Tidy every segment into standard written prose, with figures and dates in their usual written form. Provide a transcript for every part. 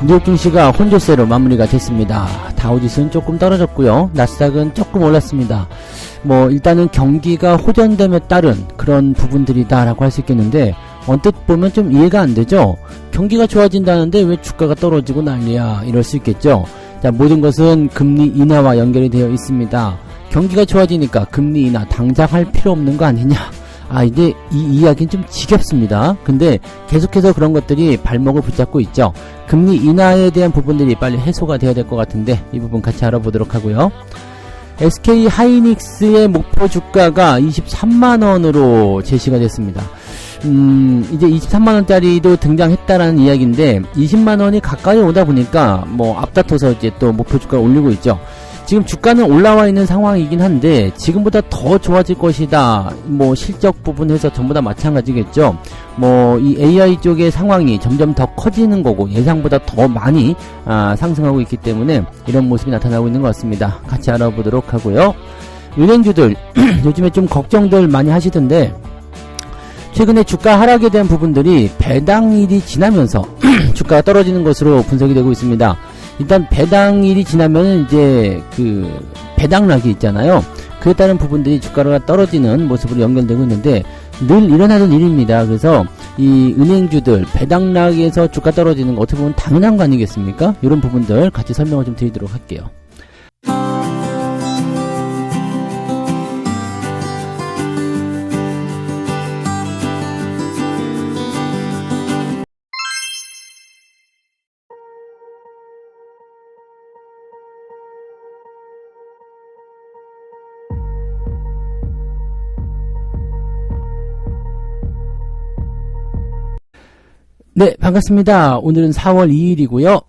뉴욕 증시가 혼조세로 마무리가 됐습니다. 다우지수는 조금 떨어졌고요. 나스닥은 조금 올랐습니다. 일단은 경기가 호전됨에 따른 그런 부분들이다라고 할 수 있겠는데, 언뜻 보면 좀 이해가 안 되죠? 경기가 좋아진다는데 왜 주가가 떨어지고 난리야? 이럴 수 있겠죠? 자, 모든 것은 금리 인하와 연결이 되어 있습니다. 경기가 좋아지니까 금리 인하 당장 할 필요 없는 거 아니냐? 이제 이 이야기는 좀 지겹습니다. 근데 계속해서 그런 것들이 발목을 붙잡고 있죠. 금리 인하에 대한 부분들이 빨리 해소가 되어야 될 것 같은데, 이 부분 같이 알아보도록 하고요. SK 하이닉스의 목표 주가가 23만원으로 제시가 됐습니다. 이제 23만원짜리도 등장했다라는 이야기인데, 20만원이 가까이 오다 보니까 앞다퉈서 이제 또 목표 주가를 올리고 있죠. 지금 주가는 올라와 있는 상황이긴 한데, 지금보다 더 좋아질 것이다. 실적 부분에서 전부 다 마찬가지겠죠. 이 AI 쪽의 상황이 점점 더 커지는 거고, 예상보다 더 많이 상승하고 있기 때문에 이런 모습이 나타나고 있는 것 같습니다. 같이 알아보도록 하고요. 은행주들 요즘에 좀 걱정들 많이 하시던데, 최근에 주가 하락에 대한 부분들이 배당일이 지나면서 주가가 떨어지는 것으로 분석이 되고 있습니다. 일단 배당일이 지나면 이제 그 배당락이 있잖아요. 그에 따른 부분들이 주가가 떨어지는 모습으로 연결되고 있는데, 늘 일어나는 일입니다. 그래서 이 은행주들 배당락에서 주가 떨어지는 거 어떻게 보면 당연한 거 아니겠습니까? 이런 부분들 같이 설명을 좀 드리도록 할게요. 네, 반갑습니다. 오늘은 4월 2일이고요.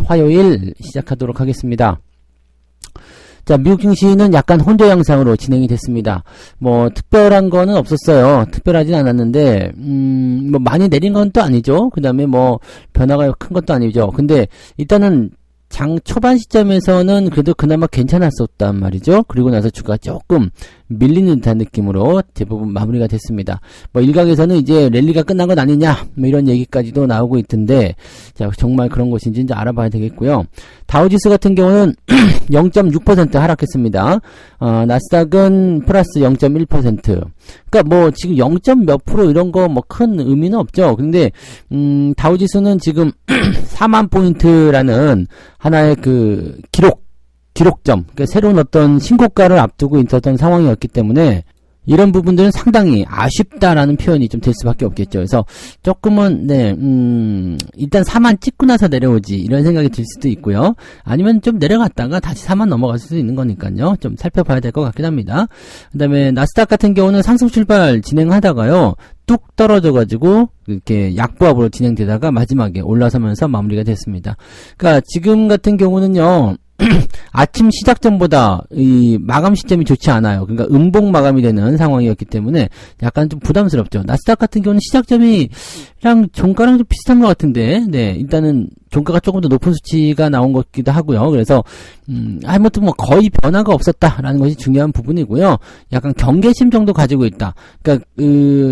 화요일 시작하도록 하겠습니다. 자, 미국 증시는 약간 혼조 양상으로 진행이 됐습니다. 특별한 거는 없었어요. 특별하진 않았는데, 많이 내린 건 또 아니죠. 그 다음에 변화가 큰 것도 아니죠. 근데 일단은 장 초반 시점에서는 그래도 그나마 괜찮았었단 말이죠. 그리고 나서 주가가 조금 밀리는 듯한 느낌으로 대부분 마무리가 됐습니다. 일각에서는 이제 랠리가 끝난 것 아니냐, 이런 얘기까지도 나오고 있던데, 자, 정말 그런 것인지 이제 알아봐야 되겠고요. 다우지수 같은 경우는 0.6% 하락했습니다. 나스닥은 플러스 0.1%. 그러니까 지금 0. 몇 프로 이런 거 큰 의미는 없죠. 근데 다우지수는 지금 4만 포인트라는 하나의 그 기록점, 그러니까 새로운 어떤 신고가를 앞두고 있었던 상황이었기 때문에 이런 부분들은 상당히 아쉽다라는 표현이 좀 될 수밖에 없겠죠. 그래서 조금은 일단 4만 찍고 나서 내려오지, 이런 생각이 들 수도 있고요. 아니면 좀 내려갔다가 다시 4만 넘어갈 수도 있는 거니까요. 좀 살펴봐야 될 것 같긴 합니다. 그 다음에 나스닥 같은 경우는 상승 출발 진행하다가요, 뚝 떨어져가지고 이렇게 약보합으로 진행되다가 마지막에 올라서면서 마무리가 됐습니다. 그러니까 지금 같은 경우는요, 아침 시작점보다 이 마감 시점이 좋지 않아요. 그러니까 음봉 마감이 되는 상황이었기 때문에 약간 좀 부담스럽죠. 나스닥 같은 경우는 시작점이랑 종가랑 좀 비슷한 것 같은데, 네, 일단은 종가가 조금 더 높은 수치가 나온 것 같기도 하고요. 그래서 아무튼 거의 변화가 없었다라는 것이 중요한 부분이고요. 약간 경계심 정도 가지고 있다. 그러니까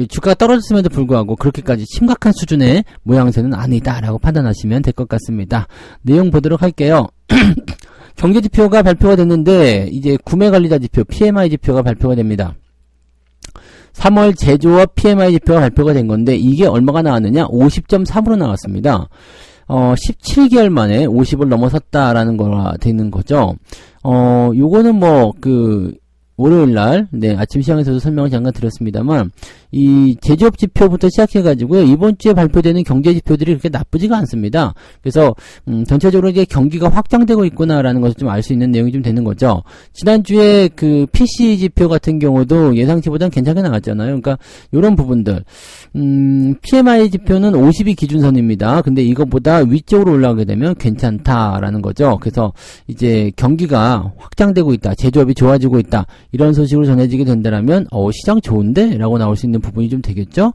주가가 떨어졌음에도 불구하고 그렇게까지 심각한 수준의 모양새는 아니다라고 판단하시면 될 것 같습니다. 내용 보도록 할게요. 경제지표가 발표가 됐는데, 이제 구매관리자 지표 PMI 지표가 발표가 됩니다. 3월 제조업 PMI 지표가 발표가 된 건데, 이게 얼마가 나왔느냐? 50.3으로 나왔습니다. 17개월 만에 50을 넘어섰다라는 거가 되는 거죠. 요거는 월요일날, 네, 아침 시장에서도 설명을 잠깐 드렸습니다만, 이 제조업 지표부터 시작해가지고요, 이번 주에 발표되는 경제 지표들이 그렇게 나쁘지가 않습니다. 그래서, 전체적으로 이제 경기가 확장되고 있구나라는 것을 좀 알 수 있는 내용이 좀 되는 거죠. 지난주에 그 PC 지표 같은 경우도 예상치보다는 괜찮게 나왔잖아요. 그러니까, 요런 부분들. PMI 지표는 50이 기준선입니다. 근데 이것보다 위쪽으로 올라가게 되면 괜찮다라는 거죠. 그래서, 이제 경기가 확장되고 있다, 제조업이 좋아지고 있다, 이런 소식으로 전해지게 된다면 시장 좋은데? 라고 나올 수 있는 부분이 좀 되겠죠?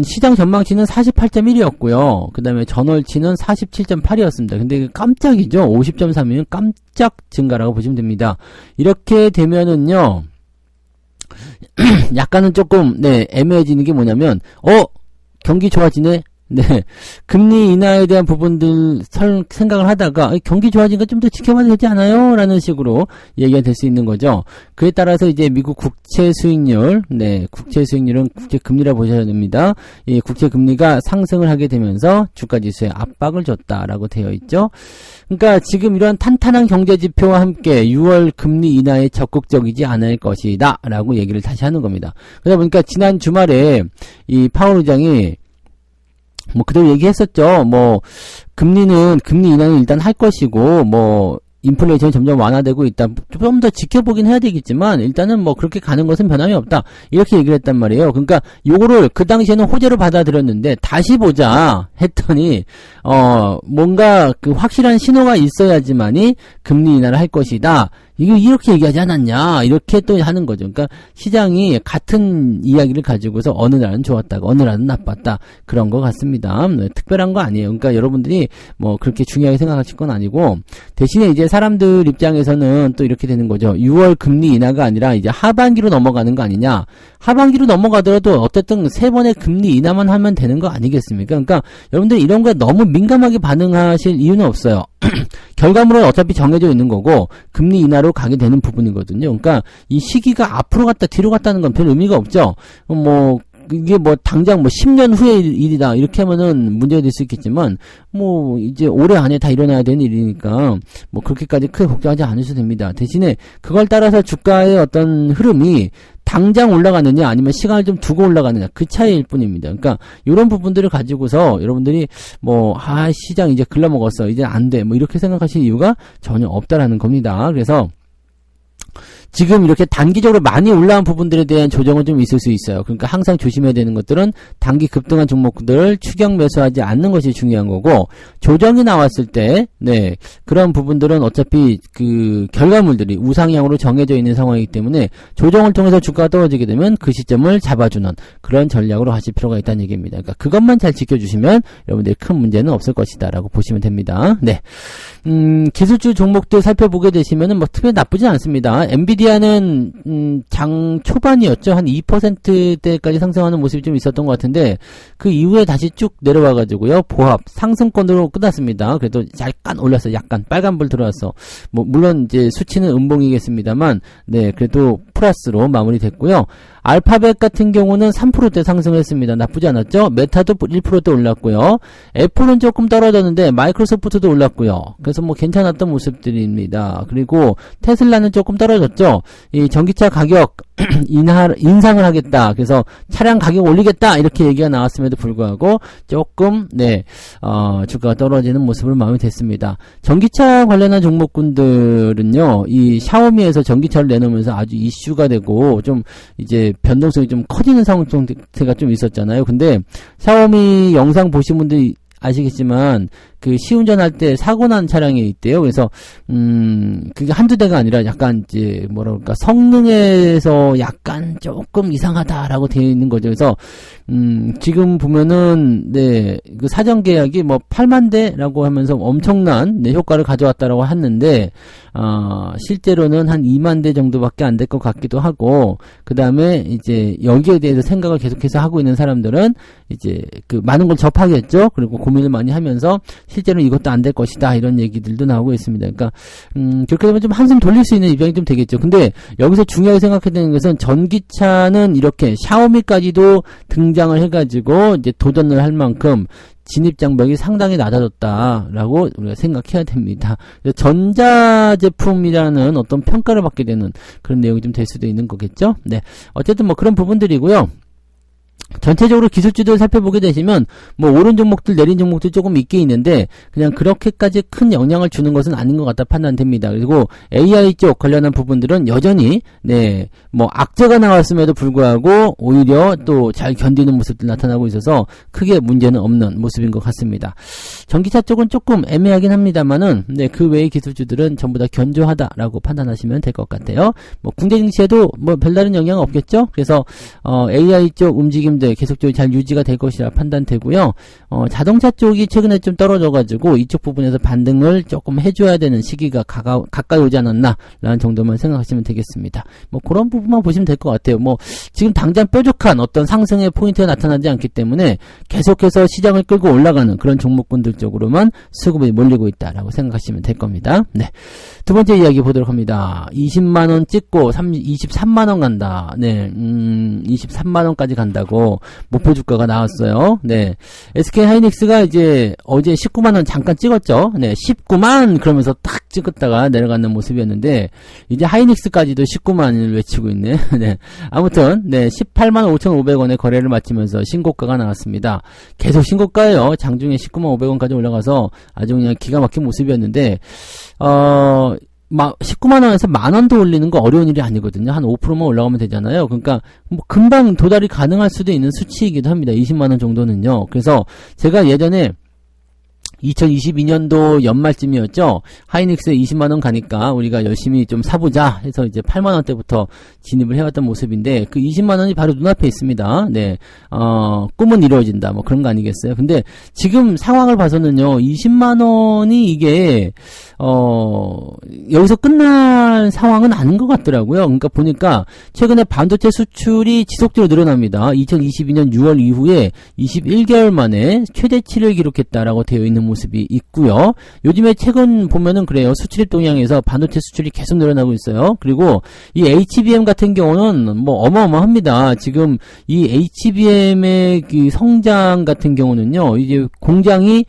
시장 전망치는 48.1이었고요. 그 다음에 전월치는 47.8이었습니다. 근데 깜짝이죠? 50.3이면 깜짝 증가라고 보시면 됩니다. 이렇게 되면은요, 약간은 조금, 네, 애매해지는 게 뭐냐면, 경기 좋아지네? 네, 금리 인하에 대한 부분들 생각을 하다가 경기 좋아지니까 좀 더 지켜봐야 되지 않아요? 라는 식으로 얘기가 될 수 있는 거죠. 그에 따라서 이제 미국 국채 수익률, 네, 국채 수익률은 국채 금리라 보셔야 됩니다. 이 국채 금리가 상승을 하게 되면서 주가 지수에 압박을 줬다라고 되어 있죠. 그러니까 지금 이러한 탄탄한 경제 지표와 함께 6월 금리 인하에 적극적이지 않을 것이다 라고 얘기를 다시 하는 겁니다. 그러다 보니까 지난 주말에 이 파월 의장이 뭐 그대로 얘기했었죠. 뭐 금리 인하는 일단 할 것이고 뭐 인플레이션이 점점 완화되고 있다. 좀 더 지켜보긴 해야 되겠지만 일단은 뭐 그렇게 가는 것은 변함이 없다. 이렇게 얘기를 했단 말이에요. 그러니까 요거를 그 당시에는 호재로 받아들였는데 다시 보자 했더니 뭔가 그 확실한 신호가 있어야지만이 금리 인하를 할 것이다. 이거 이렇게 얘기하지 않았냐 이렇게 또 하는 거죠. 그러니까 시장이 같은 이야기를 가지고서 어느 날은 좋았다가 어느 날은 나빴다 그런 것 같습니다. 네, 특별한 거 아니에요. 그러니까 여러분들이 뭐 그렇게 중요하게 생각하실 건 아니고 대신에 이제 사람들 입장에서는 또 이렇게 되는 거죠. 6월 금리 인하가 아니라 이제 하반기로 넘어가는 거 아니냐. 하반기로 넘어가더라도 어쨌든 3번의 금리 인하만 하면 되는 거 아니겠습니까? 그러니까 여러분들 이런 거에 너무 민감하게 반응하실 이유는 없어요. 결과물은 어차피 정해져 있는 거고 금리 인하로 가게 되는 부분이거든요. 그러니까 이 시기가 앞으로 갔다 뒤로 갔다는 건 별 의미가 없죠. 뭐 이게 뭐 당장 뭐 10년 후의 일이다 이렇게 하면은 문제가 될 수 있겠지만 뭐 이제 올해 안에 다 일어나야 되는 일이니까 뭐 그렇게까지 크게 걱정하지 않으셔도 됩니다. 대신에 그걸 따라서 주가의 어떤 흐름이 당장 올라가느냐 아니면 시간을 좀 두고 올라가느냐 그 차이일 뿐입니다. 그러니까 이런 부분들을 가지고서 여러분들이 뭐 시장 이제 글러먹었어 이제 안 돼 뭐 이렇게 생각하실 이유가 전혀 없다라는 겁니다. 그래서 지금 이렇게 단기적으로 많이 올라온 부분들에 대한 조정은 좀 있을 수 있어요. 그러니까 항상 조심해야 되는 것들은 단기 급등한 종목들을 추격 매수하지 않는 것이 중요한 거고 조정이 나왔을 때 네, 그런 부분들은 어차피 그 결과물들이 우상향으로 정해져 있는 상황이기 때문에 조정을 통해서 주가가 떨어지게 되면 그 시점을 잡아주는 그런 전략으로 하실 필요가 있다는 얘기입니다. 그러니까 그것만 잘 지켜주시면 여러분들이 큰 문제는 없을 것이다 라고 보시면 됩니다. 네, 기술주 종목들 살펴보게 되시면은 뭐 특별히 나쁘지 않습니다. 엔비디아는 장 초반이었죠. 한 2%대까지 상승하는 모습이 좀 있었던 것 같은데 그 이후에 다시 쭉 내려와가지고요. 보합 상승권으로 끝났습니다. 그래도 약간 올랐어. 약간 빨간불 들어왔어. 뭐 물론 이제 수치는 음봉이겠습니다만 네 그래도 플러스로 마무리됐고요. 알파벳 같은 경우는 3%대 상승했습니다. 나쁘지 않았죠? 메타도 1%대 올랐고요. 애플은 조금 떨어졌는데 마이크로소프트도 올랐고요. 그래서 뭐 괜찮았던 모습들입니다. 그리고 테슬라는 조금 떨어졌죠? 이 전기차 가격 인상을 하겠다. 그래서 차량 가격 올리겠다. 이렇게 얘기가 나왔음에도 불구하고 조금 주가가 떨어지는 모습으로 마무리됐습니다. 전기차 관련한 종목군들은요. 이 샤오미에서 전기차를 내놓으면서 아주 이슈가 되고 좀 이제 변동성이 좀 커지는 상태가 좀 있었잖아요. 근데 샤오미 영상 보신 분들이 아시겠지만 그 시운전할 때 사고 난 차량이 있대요. 그래서 그게 한두 대가 아니라 약간 이제 뭐랄까 성능에서 약간 조금 이상하다라고 되어 있는 거죠. 그래서 지금 보면은 네 그 사전 계약이 뭐 8만 대라고 하면서 엄청난 네, 효과를 가져왔다라고 했는데 실제로는 한 2만 대 정도밖에 안 될 것 같기도 하고 그 다음에 이제 여기에 대해서 생각을 계속해서 하고 있는 사람들은 이제 그 많은 걸 접하겠죠. 그리고 고민을 많이 하면서 실제로는 이것도 안 될 것이다 이런 얘기들도 나오고 있습니다. 그러니까 그렇게 되면 좀 한숨 돌릴 수 있는 입장이 좀 되겠죠. 근데 여기서 중요하게 생각해야 되는 것은 전기차는 이렇게 샤오미까지도 등장을 해가지고 이제 도전을 할 만큼 진입 장벽이 상당히 낮아졌다라고 우리가 생각해야 됩니다. 전자제품이라는 어떤 평가를 받게 되는 그런 내용이 좀 될 수도 있는 거겠죠. 네, 어쨌든 뭐 그런 부분들이고요. 전체적으로 기술주들 살펴보게 되시면 뭐 오른 종목들 내린 종목들 조금 있게 있는데 그냥 그렇게까지 큰 영향을 주는 것은 아닌 것 같다 판단됩니다. 그리고 AI 쪽 관련한 부분들은 여전히 네 뭐 악재가 나왔음에도 불구하고 오히려 또 잘 견디는 모습들 나타나고 있어서 크게 문제는 없는 모습인 것 같습니다. 전기차 쪽은 조금 애매하긴 합니다만은 네 그 외의 기술주들은 전부 다 견조하다라고 판단하시면 될 것 같아요. 뭐 국내 증시에도 뭐 별다른 영향은 없겠죠. 그래서 AI 쪽 움직임들 네, 계속적으로 잘 유지가 될 것이라 판단되고요. 자동차 쪽이 최근에 좀 떨어져가지고 이쪽 부분에서 반등을 조금 해줘야 되는 시기가 가까이 오지 않았나 라는 정도만 생각하시면 되겠습니다. 뭐 그런 부분만 보시면 될 것 같아요. 뭐 지금 당장 뾰족한 어떤 상승의 포인트가 나타나지 않기 때문에 계속해서 시장을 끌고 올라가는 그런 종목군들 쪽으로만 수급이 몰리고 있다라고 생각하시면 될 겁니다. 네, 두 번째 이야기 보도록 합니다. 20만원 찍고 23만원 간다. 네, 23만원까지 간다고 목표 주가가 나왔어요. 네, SK 하이닉스가 이제 어제 19만원 잠깐 찍었죠. 네, 19만 그러면서 딱 찍었다가 내려가는 모습이었는데 이제 하이닉스까지도 19만을 외치고 있네. 네, 아무튼 네, 18만 5,500원에 거래를 마치면서 신고가가 나왔습니다. 계속 신고가예요. 장중에 19만 500원까지 올라가서 아주 그냥 기가 막힌 모습이었는데 19만원에서 만원도 올리는 거 어려운 일이 아니거든요. 한 5%만 올라가면 되잖아요. 그러니까 뭐 금방 도달이 가능할 수도 있는 수치이기도 합니다. 20만원 정도는요. 그래서 제가 예전에 2022년도 연말쯤이었죠. 하이닉스에 20만원 가니까 우리가 열심히 좀 사보자 해서 이제 8만원대부터 진입을 해왔던 모습인데 그 20만원이 바로 눈앞에 있습니다. 네, 꿈은 이루어진다. 뭐 그런 거 아니겠어요? 근데 지금 상황을 봐서는요, 20만원이 이게, 여기서 끝날 상황은 아닌 것 같더라고요. 그러니까 보니까 최근에 반도체 수출이 지속적으로 늘어납니다. 2022년 6월 이후에 21개월 만에 최대치를 기록했다라고 되어 있는 모습이 있고요. 요즘에 최근 보면은 그래요. 수출입 동향에서 반도체 수출이 계속 늘어나고 있어요. 그리고 이 HBM 같은 경우는 뭐 어마어마합니다. 지금 이 HBM의 그 성장 같은 경우는요, 이제 공장이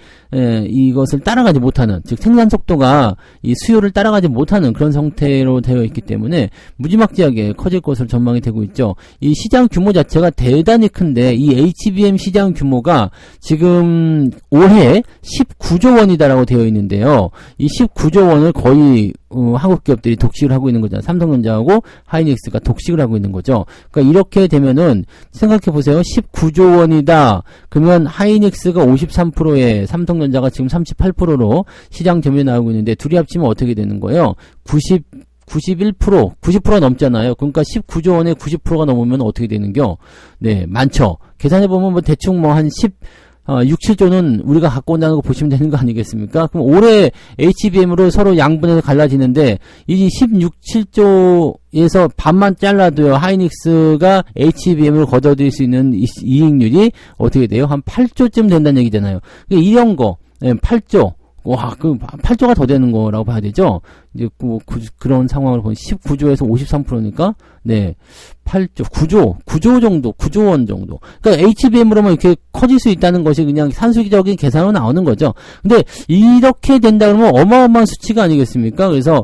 이것을 따라가지 못하는, 즉 생산 속도가 이 수요를 따라가지 못하는 그런 형태로 되어 있기 때문에 무지막지하게 커질 것으로 전망이 되고 있죠. 이 시장 규모 자체가 대단히 큰데 이 HBM 시장 규모가 지금 올해 19조 원이다라고 되어 있는데요. 이 19조 원을 거의 한국 기업들이 독식을 하고 있는 거잖아요. 삼성전자하고 하이닉스가 독식을 하고 있는 거죠. 그러니까 이렇게 되면은 생각해 보세요. 19조 원이다. 그러면 하이닉스가 53%에 삼성전자가 지금 38%로 시장 점유율이 나오고 있는데 둘이 합치면 어떻게 되는 거예요? 90% 넘잖아요. 그러니까 19조 원에 90%가 넘으면 어떻게 되는겨? 네, 많죠. 계산해보면 뭐 대충 뭐 한 6, 7조는 우리가 갖고 온다는 거 보시면 되는 거 아니겠습니까? 그럼 올해 HBM으로 서로 양분해서 갈라지는데 이 16, 7조에서 반만 잘라도요, 하이닉스가 HBM을 걷어들일 수 있는 이익률이 어떻게 돼요? 한 8조쯤 된다는 얘기잖아요. 그러니까 이런 거, 8조. 와, 8조가 더 되는 거라고 봐야 되죠? 이제, 그런 상황을 보면 19조에서 53%니까, 네, 8조, 9조 정도, 9조 원 정도. 그러니까 HBM으로만 이렇게 커질 수 있다는 것이 그냥 산술적인 계산으로 나오는 거죠. 근데 이렇게 된다 그러면 어마어마한 수치가 아니겠습니까? 그래서,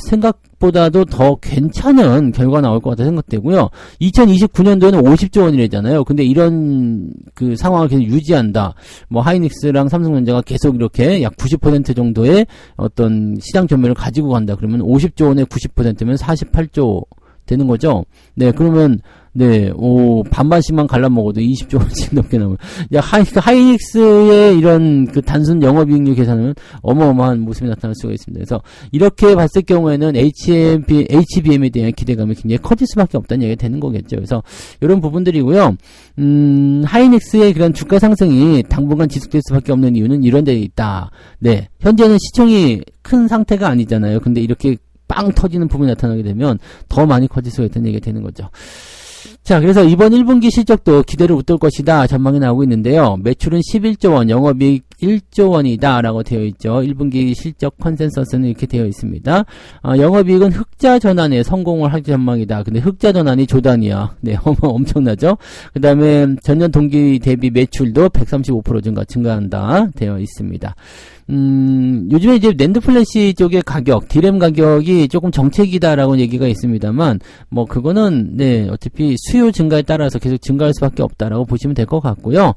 생각보다도 더 괜찮은 결과 나올 것 같아 생각되고요. 2029년도에는 50조 원이래잖아요. 근데 이런 그 상황을 계속 유지한다. 뭐 하이닉스랑 삼성전자가 계속 이렇게 약 90% 정도의 어떤 시장 점유율을 가지고 간다. 그러면 50조 원의 90%면 48조 되는 거죠. 네, 그러면 네, 반반씩만 갈라먹어도 20조 원씩 넘게 나오면, 야, 하이닉스의 이런 그 단순 영업이익률 계산은 어마어마한 모습이 나타날 수가 있습니다. 그래서 이렇게 봤을 경우에는 HBM에 대한 기대감이 굉장히 커질 수밖에 없다는 얘기가 되는 거겠죠. 그래서 이런 부분들이고요. 하이닉스의 그런 주가 상승이 당분간 지속될 수밖에 없는 이유는 이런 데 있다. 네, 현재는 시총이 큰 상태가 아니잖아요. 근데 이렇게 빵 터지는 부분이 나타나게 되면 더 많이 커질 수가 있다는 얘기가 되는 거죠. 자, 그래서 이번 1분기 실적도 기대를 웃돌 것이다 전망이 나오고 있는데요. 매출은 11조 원, 영업이익 1조 원이다 라고 되어 있죠. 1분기 실적 컨센서스는 이렇게 되어 있습니다. 영업이익은 흑자 전환에 성공을 할 전망이다. 근데 흑자 전환이 조단이야. 네, 엄청나죠? 그 다음에 전년 동기 대비 매출도 135% 증가한다 되어 있습니다. 요즘에 이제 낸드 플래시 쪽의 가격, 디램 가격이 조금 정책이다라고 얘기가 있습니다만, 뭐, 그거는, 네, 어차피 수요 증가에 따라서 계속 증가할 수밖에 없다라고 보시면 될 것 같고요.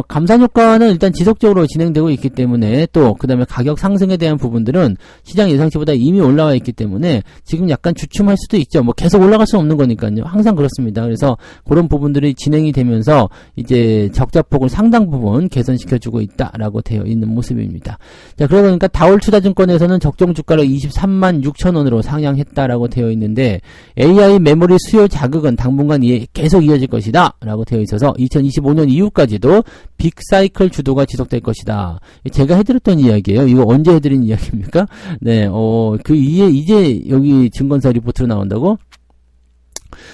감산 효과는 일단 지속적으로 진행되고 있기 때문에 또 그 다음에 가격 상승에 대한 부분들은 시장 예상치보다 이미 올라와 있기 때문에 지금 약간 주춤할 수도 있죠. 뭐 계속 올라갈 수 없는 거니까요. 항상 그렇습니다. 그래서 그런 부분들이 진행이 되면서 이제 적자폭을 상당 부분 개선시켜주고 있다라고 되어 있는 모습입니다. 그림입니다. 자, 그러다 보니까 다올투자증권에서는 적정 주가를 23만 6천 원으로 상향했다라고 되어 있는데 AI 메모리 수요 자극은 당분간 계속 이어질 것이다 라고 되어 있어서 2025년 이후까지도 빅사이클 주도가 지속될 것이다. 제가 해드렸던 이야기예요. 이거 언제 해드린 이야기입니까? 네, 이제 여기 증권사 리포트로 나온다고?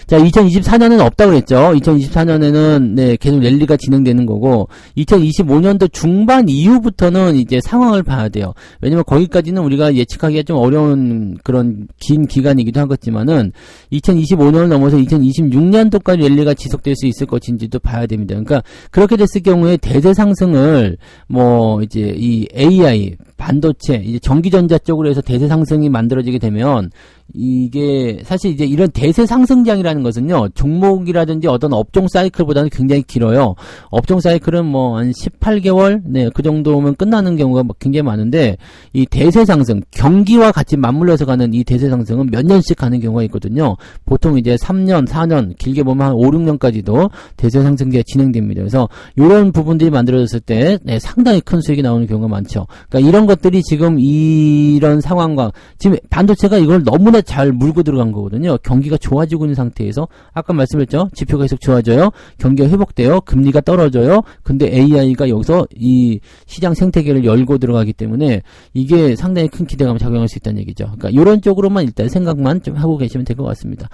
자, 2024년은 없다고 그랬죠. 2024년에는 네, 계속 랠리가 진행되는 거고 2025년도 중반 이후부터는 이제 상황을 봐야 돼요. 왜냐면 거기까지는 우리가 예측하기가 좀 어려운 그런 긴 기간이기도 하겠지만은 2025년을 넘어서 2026년도까지 랠리가 지속될 수 있을 것인지도 봐야 됩니다. 그러니까 그렇게 됐을 경우에 대세 상승을 뭐 이제 이 AI 반도체, 이제 전기전자 쪽으로 해서 대세 상승이 만들어지게 되면 이게 사실 이제 이런 대세 상승장이라는 것은요, 종목이라든지 어떤 업종 사이클보다는 굉장히 길어요. 업종 사이클은 뭐 한 18개월, 네, 그 정도면 끝나는 경우가 굉장히 많은데, 이 대세 상승, 경기와 같이 맞물려서 가는 이 대세 상승은 몇 년씩 가는 경우가 있거든요. 보통 이제 3년, 4년, 길게 보면 한 5, 6년까지도 대세 상승기가 진행됩니다. 그래서 이런 부분들이 만들어졌을 때, 네, 상당히 큰 수익이 나오는 경우가 많죠. 그러니까 이런 것들이 지금 이런 상황과, 지금 반도체가 이걸 너무나 잘 물고 들어간 거거든요. 경기가 좋아지고 있는 상태에서 아까 말씀했죠. 지표가 계속 좋아져요. 경기가 회복돼요. 금리가 떨어져요. 근데 AI가 여기서 이 시장 생태계를 열고 들어가기 때문에 이게 상당히 큰 기대감을 작용할 수 있다는 얘기죠. 그러니까 이런 쪽으로만 일단 생각만 좀 하고 계시면 될 것 같습니다.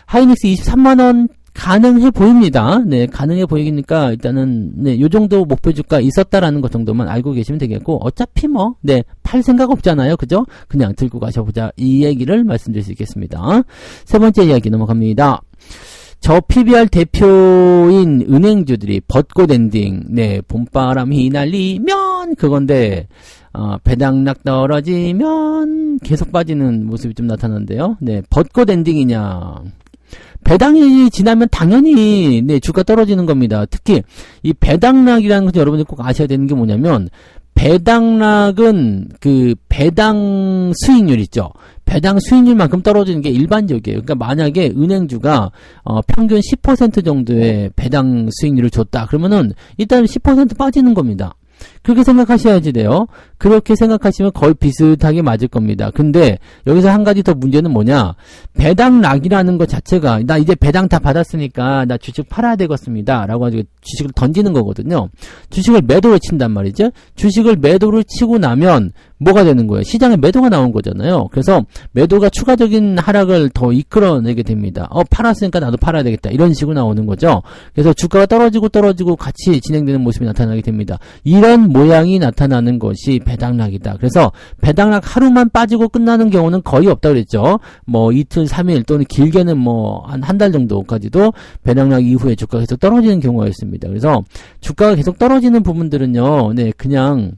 하이닉스 23만원 가능해 보입니다. 네, 가능해 보이니까 일단은 네, 요 정도 목표 주가 있었다라는 것 정도만 알고 계시면 되겠고, 어차피 뭐 네, 팔 생각 없잖아요. 그죠? 그냥 들고 가셔보자. 이 얘기를 말씀드릴 수 있겠습니다. 세 번째 이야기 넘어갑니다. 저 PBR 대표인 은행주들이 벚꽃 엔딩, 네, 봄바람이 날리면 그건데, 배당락 떨어지면 계속 빠지는 모습이 좀 나타나는데요. 네, 벚꽃 엔딩이냐. 배당이 지나면 당연히 네, 주가 떨어지는 겁니다. 특히 이 배당락이라는 것을 여러분들 꼭 아셔야 되는 게 뭐냐면, 배당락은 그 배당 수익률 있죠. 배당 수익률만큼 떨어지는 게 일반적이에요. 그러니까 만약에 은행주가 평균 10% 정도의 배당 수익률을 줬다. 그러면은 일단 10% 빠지는 겁니다. 그렇게 생각하셔야지 돼요. 그렇게 생각하시면 거의 비슷하게 맞을 겁니다. 근데 여기서 한 가지 더 문제는 뭐냐, 배당락이라는 것 자체가 나 이제 배당 다 받았으니까 나 주식 팔아야 되겠습니다 라고 가지고 주식을 던지는 거거든요. 주식을 매도를 친단 말이죠. 주식을 매도를 치고 나면 뭐가 되는 거예요? 시장에 매도가 나온 거잖아요. 그래서 매도가 추가적인 하락을 더 이끌어내게 됩니다. 팔았으니까 나도 팔아야 되겠다, 이런 식으로 나오는 거죠. 그래서 주가가 떨어지고 같이 진행되는 모습이 나타나게 됩니다. 이런 모양이 나타나는 것이 배당락이다. 그래서 배당락 하루만 빠지고 끝나는 경우는 거의 없다 그랬죠. 뭐 이틀, 3일 또는 길게는 뭐 한 달 정도까지도 배당락 이후에 주가가 계속 떨어지는 경우가 있습니다. 그래서 주가가 계속 떨어지는 부분들은요, 네, 그냥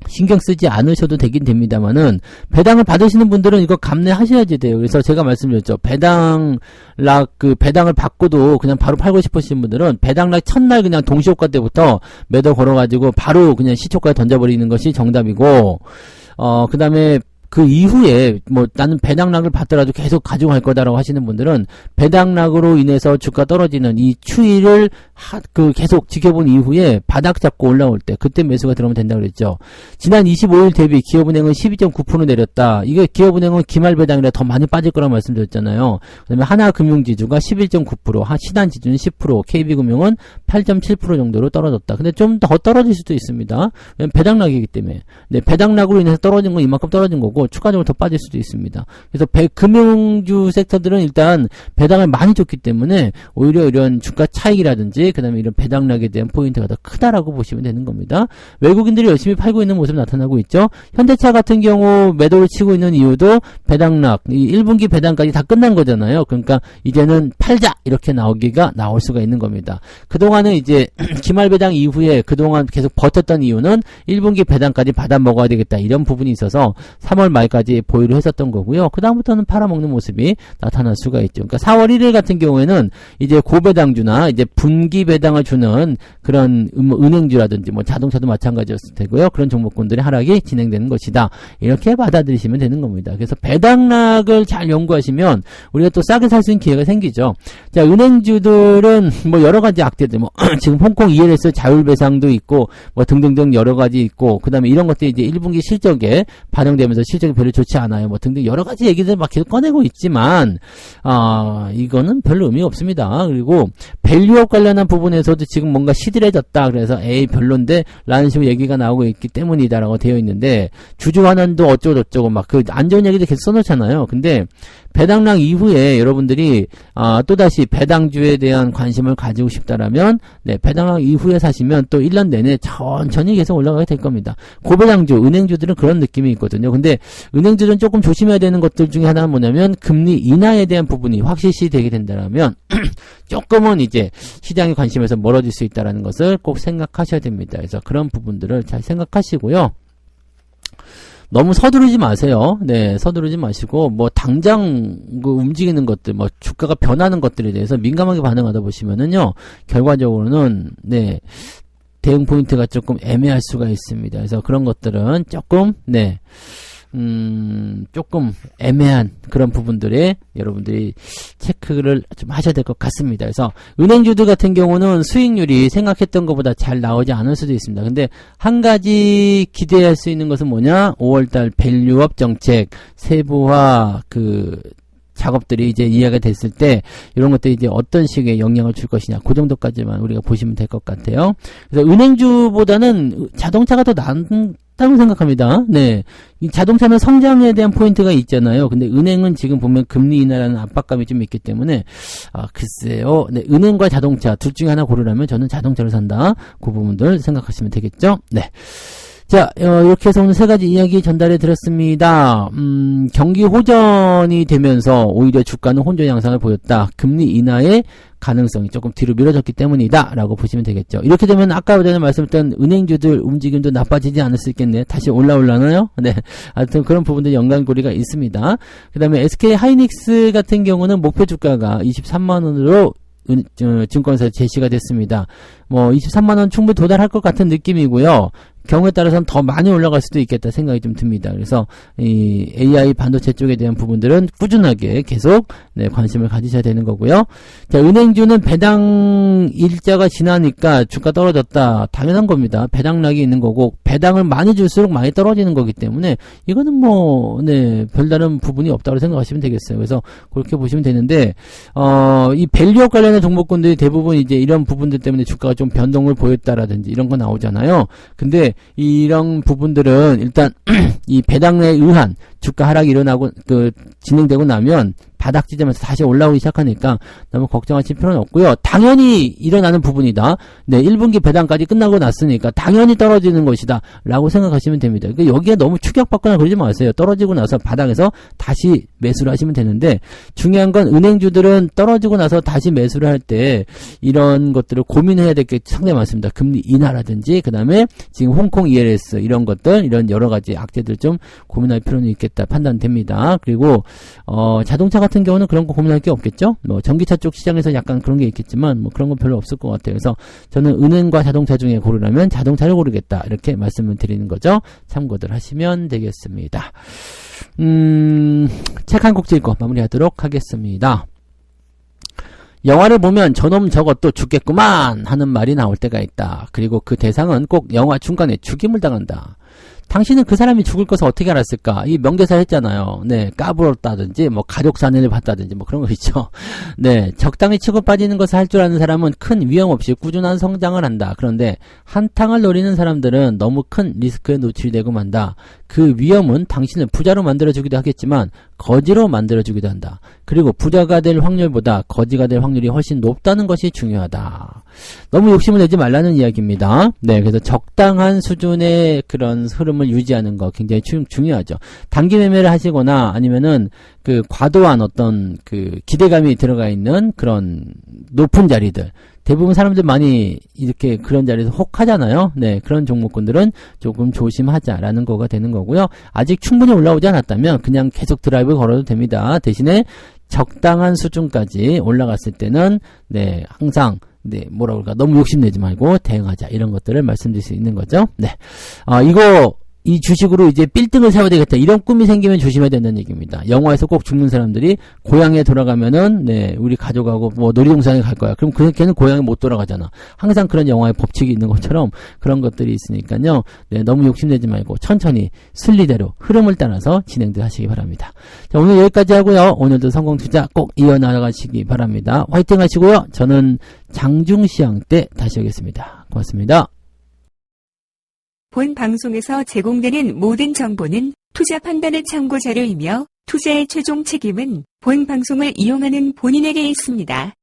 신경 쓰지 않으셔도 되긴 됩니다만은, 배당을 받으시는 분들은 이거 감내하셔야지 돼요. 그래서 제가 말씀드렸죠. 배당을 받고도 그냥 바로 팔고 싶으신 분들은 배당락 첫날 그냥 동시효과 때부터 매도 걸어가지고 바로 그냥 시초가에 던져버리는 것이 정답이고, 그 다음에 그 이후에 뭐 나는 배당락을 받더라도 계속 가지고 갈 거다라고 하시는 분들은 배당락으로 인해서 주가 떨어지는 이 추이를 계속 지켜본 이후에 바닥 잡고 올라올 때 그때 매수가 들어오면 된다고 그랬죠. 지난 25일 대비 기업은행은 12.9% 내렸다. 이게 기업은행은 기말 배당이라 더 많이 빠질 거라고 말씀드렸잖아요. 그다음에 하나금융지주가 11.9%, 신한지주는 10%, KB금융은 8.7% 정도로 떨어졌다. 근데 좀 더 떨어질 수도 있습니다. 왜냐면 배당락이기 때문에. 네, 배당락으로 인해서 떨어진 건 이만큼 떨어진 거고 추가적으로 더 빠질 수도 있습니다. 그래서 금융주 섹터들은 일단 배당을 많이 줬기 때문에 오히려 이런 주가 차익이라든지 그 다음에 이런 배당락에 대한 포인트가 더 크다라고 보시면 되는 겁니다. 외국인들이 열심히 팔고 있는 모습이 나타나고 있죠. 현대차 같은 경우 매도를 치고 있는 이유도 배당락, 이 1분기 배당까지 다 끝난 거잖아요. 그러니까 이제는 팔자 이렇게 나올 수가 있는 겁니다. 그동안은 이제 기말 배당 이후에 그동안 계속 버텼던 이유는 1분기 배당까지 받아 먹어야 되겠다, 이런 부분이 있어서 3월 말까지 보유를 했었던 거고요. 그 다음부터는 팔아먹는 모습이 나타날 수가 있죠. 그러니까 4월 1일 같은 경우에는 이제 고배당주나 이제 분기 배당을 주는 그런 은행주라든지 뭐 자동차도 마찬가지였을 테고요. 그런 종목군들의 하락이 진행되는 것이다. 이렇게 받아들이시면 되는 겁니다. 그래서 배당락을 잘 연구하시면 우리가 또 싸게 살 수 있는 기회가 생기죠. 자, 은행주들은 뭐 여러 가지 악재들, 뭐 지금 홍콩 ELS 자율배상도 있고 뭐 등등등 여러 가지 있고, 그 다음에 이런 것들이 이제 1분기 실적에 반영되면서 실적이 별로 좋지 않아요. 뭐 등등 여러 가지 얘기들 막 계속 꺼내고 있지만 이거는 별로 의미가 없습니다. 그리고 밸류업 관련한 부분에서도 지금 뭔가 시들해졌다. 그래서 별론데 라는 식으로 얘기가 나오고 있기 때문이다라고 되어 있는데, 주주환원도 어쩌고저쩌고 막 그 안 좋은 얘기도 계속 써놓잖아요. 근데 배당락 이후에 여러분들이 또다시 배당주에 대한 관심을 가지고 싶다라면 배당락 이후에 사시면 또 1년 내내 천천히 계속 올라가게 될 겁니다. 고배당주, 은행주들은 그런 느낌이 있거든요. 근데 은행주들은 조금 조심해야 되는 것들 중에 하나는 뭐냐면 금리 인하에 대한 부분이 확실시 되게 된다라면 조금은 이제 시장의 관심에서 멀어질 수 있다는 것을 꼭 생각하셔야 됩니다. 그래서 그런 부분들을 잘 생각하시고요. 너무 서두르지 마세요. 네, 서두르지 마시고, 뭐, 당장, 움직이는 것들, 뭐, 주가가 변하는 것들에 대해서 민감하게 반응하다 보시면은요, 결과적으로는, 대응 포인트가 조금 애매할 수가 있습니다. 그래서 그런 것들은 조금, 조금 애매한 그런 부분들에 여러분들이 체크를 좀 하셔야 될 것 같습니다. 그래서 은행주들 같은 경우는 수익률이 생각했던 것보다 잘 나오지 않을 수도 있습니다. 근데 한 가지 기대할 수 있는 것은 뭐냐? 5월달 밸류업 정책 세부화 작업들이 이제 이해가 됐을 때 이런 것들이 이제 어떤 식의 영향을 줄 것이냐, 그 정도까지만 우리가 보시면 될 것 같아요. 그래서 은행주보다는 자동차가 더 낫다고 생각합니다. 이 자동차는 성장에 대한 포인트가 있잖아요. 근데 은행은 지금 보면 금리 인하라는 압박감이 좀 있기 때문에 글쎄요. 은행과 자동차 둘 중에 하나 고르라면 저는 자동차를 산다. 그 부분들 생각하시면 되겠죠. 자, 이렇게 해서 오늘 세 가지 이야기 전달해 드렸습니다. 경기 호전이 되면서 오히려 주가는 혼전 양상을 보였다. 금리 인하의 가능성이 조금 뒤로 미뤄졌기 때문이다. 라고 보시면 되겠죠. 이렇게 되면 아까 전에 말씀드렸던 은행주들 움직임도 나빠지지 않을 수 있겠네. 다시 올라올라나요? 하여튼 그런 부분들 연관고리가 있습니다. 그 다음에 SK 하이닉스 같은 경우는 목표 주가가 23만원으로 증권사에 제시가 됐습니다. 뭐 23만원 충분히 도달할 것 같은 느낌이고요. 경우에 따라서는 더 많이 올라갈 수도 있겠다 생각이 좀 듭니다. 그래서 이 AI 반도체 쪽에 대한 부분들은 꾸준하게 계속 관심을 가지셔야 되는 거고요. 자, 은행주는 배당 일자가 지나니까 주가 떨어졌다. 당연한 겁니다. 배당락이 있는 거고 배당을 많이 줄수록 많이 떨어지는 거기 때문에 이거는 뭐 별다른 부분이 없다고 생각하시면 되겠어요. 그래서 그렇게 보시면 되는데 이 밸류업 관련된 종목군들이 대부분 이제 이런 부분들 때문에 주가가 좀 변동을 보였다라든지 이런 거 나오잖아요. 근데 이런 부분들은 일단 이 배당에 의한 주가 하락이 일어나고 진행되고 나면 바닥 지점에서 다시 올라오기 시작하니까 너무 걱정하실 필요는 없고요. 당연히 일어나는 부분이다. 1분기 배당까지 끝나고 났으니까 당연히 떨어지는 것이다. 라고 생각하시면 됩니다. 그러니까 여기에 너무 추격받거나 그러지 마세요. 떨어지고 나서 바닥에서 다시 매수를 하시면 되는데 중요한 건 은행주들은 떨어지고 나서 다시 매수를 할 때 이런 것들을 고민해야 될 게 상당히 많습니다. 금리 인하라든지 그 다음에 지금 홍콩 ELS 이런 것들 이런 여러 가지 악재들 좀 고민할 필요는 있겠다 판단됩니다. 그리고 자동차 같은 경우는 그런 거 고민할 게 없겠죠. 뭐 전기차 쪽 시장에서 약간 그런 게 있겠지만 뭐 그런 건 별로 없을 것 같아요. 그래서 저는 은행과 자동차 중에 고르라면 자동차를 고르겠다 이렇게 말씀을 드리는 거죠. 참고들 하시면 되겠습니다. 책 한 곡 읽고 마무리하도록 하겠습니다. 영화를 보면 저놈 저것도 죽겠구만 하는 말이 나올 때가 있다. 그리고 그 대상은 꼭 영화 중간에 죽임을 당한다. 당신은 그 사람이 죽을 것을 어떻게 알았을까? 이 명대사 했잖아요. 까불었다든지, 뭐, 가족 사내를 봤다든지, 뭐, 그런 거 있죠. 적당히 치고 빠지는 것을 할 줄 아는 사람은 큰 위험 없이 꾸준한 성장을 한다. 그런데, 한탕을 노리는 사람들은 너무 큰 리스크에 노출되고 만다. 그 위험은 당신을 부자로 만들어주기도 하겠지만, 거지로 만들어주기도 한다. 그리고 부자가 될 확률보다 거지가 될 확률이 훨씬 높다는 것이 중요하다. 너무 욕심을 내지 말라는 이야기입니다. 네, 그래서 적당한 수준의 그런 흐름을 유지하는 거 굉장히 중요하죠. 단기 매매를 하시거나 아니면은 그 과도한 어떤 그 기대감이 들어가 있는 그런 높은 자리들, 대부분 사람들 많이 이렇게 그런 자리에서 혹 하잖아요. 네, 그런 종목군들은 조금 조심하자라는 거가 되는 거고요. 아직 충분히 올라오지 않았다면 그냥 계속 드라이브 걸어도 됩니다. 대신에 적당한 수준까지 올라갔을 때는 네, 항상 네, 뭐라 그럴까, 너무 욕심내지 말고 대응하자, 이런 것들을 말씀드릴 수 있는 거죠. 네, 이 주식으로 이제 빌딩을 세워야 되겠다, 이런 꿈이 생기면 조심해야 된다는 얘기입니다. 영화에서 꼭 죽는 사람들이 고향에 돌아가면은 네, 우리 가족하고 뭐 놀이동산에 갈 거야. 그럼 걔는 고향에 못 돌아가잖아. 항상 그런 영화의 법칙이 있는 것처럼 그런 것들이 있으니까요. 네, 너무 욕심내지 말고 천천히 순리대로 흐름을 따라서 진행들 하시기 바랍니다. 자, 오늘 여기까지 하고요. 오늘도 성공 투자 꼭 이어나가시기 바랍니다. 화이팅 하시고요. 저는 장중시황 때 다시 오겠습니다. 고맙습니다. 본 방송에서 제공되는 모든 정보는 투자 판단의 참고 자료이며 투자의 최종 책임은 본 방송을 이용하는 본인에게 있습니다.